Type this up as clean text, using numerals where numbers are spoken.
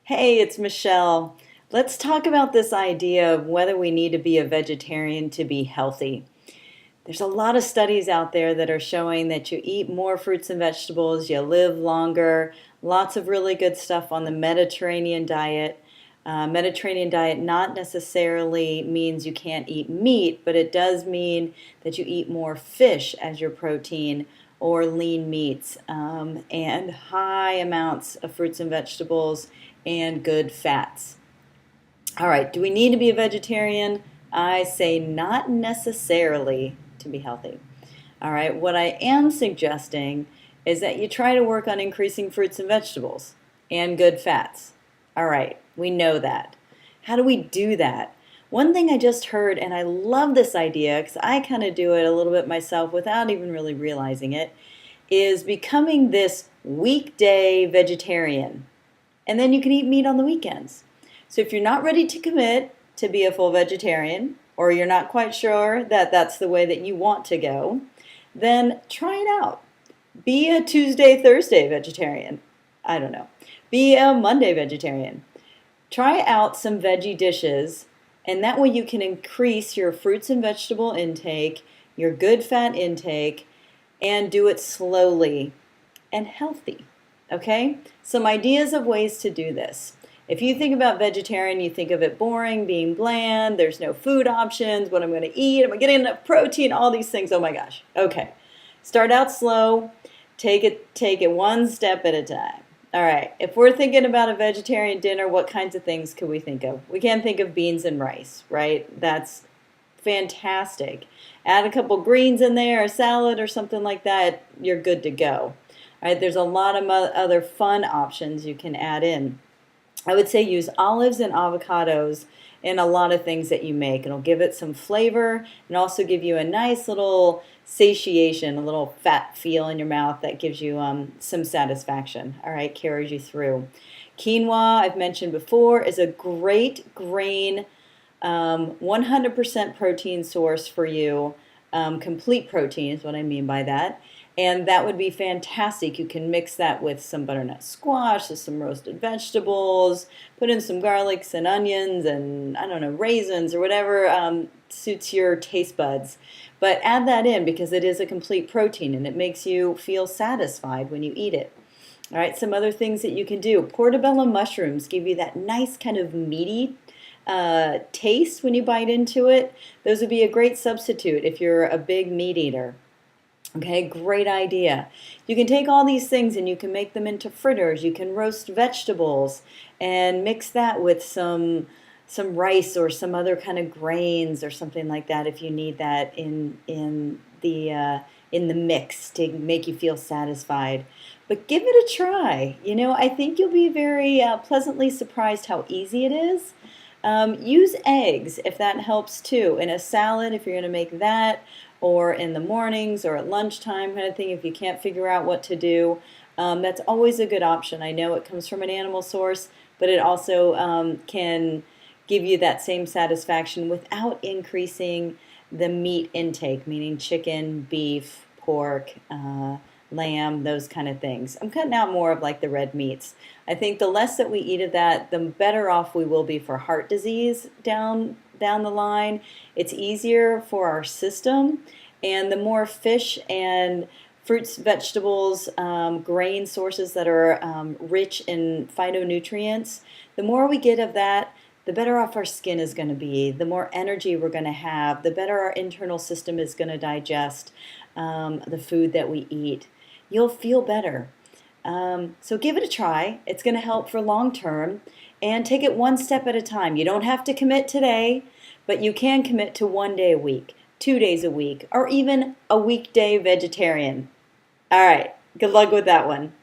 Hey, it's Michelle. Let's talk about this idea of whether we need to be a vegetarian to be healthy. There's a lot of studies out there that are showing that you eat more fruits and vegetables, you live longer, lots of really good stuff on the Mediterranean diet. Mediterranean diet not necessarily means you can't eat meat, but it does mean that you eat more fish as your protein or lean meats and high amounts of fruits and vegetables and good fats. All right, do we need to be a vegetarian? I say not necessarily to be healthy. All right, what I am suggesting is that you try to work on increasing fruits and vegetables and good fats. All right, we know that. How do we do that? One thing I just heard, and I love this idea because I kind of do it a little bit myself without even really realizing it, is becoming this weekday vegetarian. And then you can eat meat on the weekends. So if you're not ready to commit to be a full vegetarian, or you're not quite sure that that's the way that you want to go, then try it out. Be a Tuesday, Thursday vegetarian. I don't know. Be a Monday vegetarian. Try out some veggie dishes, and that way you can increase your fruits and vegetable intake, your good fat intake, and do it slowly and healthy. Okay? Some ideas of ways to do this. If you think about vegetarian, you think of it boring, being bland, there's no food options, what I'm going to eat, am I getting enough protein, all these things. Oh my gosh. Okay. Start out slow. Take it one step at a time. All right. If we're thinking about a vegetarian dinner, what kinds of things could we think of? We can't think of beans and rice, right? That's fantastic. Add a couple greens in there, a salad or something like that, you're good to go. All right, there's a lot of other fun options you can add in. I would say use olives and avocados in a lot of things that you make. It'll give it some flavor and also give you a nice little satiation, a little fat feel in your mouth that gives you some satisfaction. All right, carries you through. Quinoa, I've mentioned before, is a great grain, 100% protein source for you. Complete protein is what I mean by that. And that would be fantastic. You can mix that with some butternut squash, with some roasted vegetables, put in some garlics and onions and, I don't know, raisins or whatever suits your taste buds. But add that in because it is a complete protein and it makes you feel satisfied when you eat it. All right, some other things that you can do. Portobello mushrooms give you that nice kind of meaty taste when you bite into it. Those would be a great substitute if you're a big meat eater. Okay, great idea. You can take all these things and you can make them into fritters. You can roast vegetables and mix that with some rice or some other kind of grains or something like that if you need that in the mix to make you feel satisfied. But give it a try. You know, I think you'll be very pleasantly surprised how easy it is. Use eggs if that helps too. In a salad, if you're going to make that, or in the mornings or at lunchtime kind of thing, if you can't figure out what to do, that's always a good option. I know it comes from an animal source, but it also can give you that same satisfaction without increasing the meat intake, meaning chicken, beef, pork, lamb, those kind of things. I'm cutting out more of like the red meats. I think the less that we eat of that, the better off we will be for heart disease down the line. It's easier for our system, and the more fish and fruits, vegetables, grain sources that are rich in phytonutrients, the more we get of that, the better off our skin is going to be, the more energy we're going to have, the better our internal system is going to digest the food that we eat. You'll feel better. So give it a try. It's going to help for long term, and take it one step at a time. You don't have to commit today, but you can commit to 1 day a week, 2 days a week, or even a weekday vegetarian. All right, good luck with that one.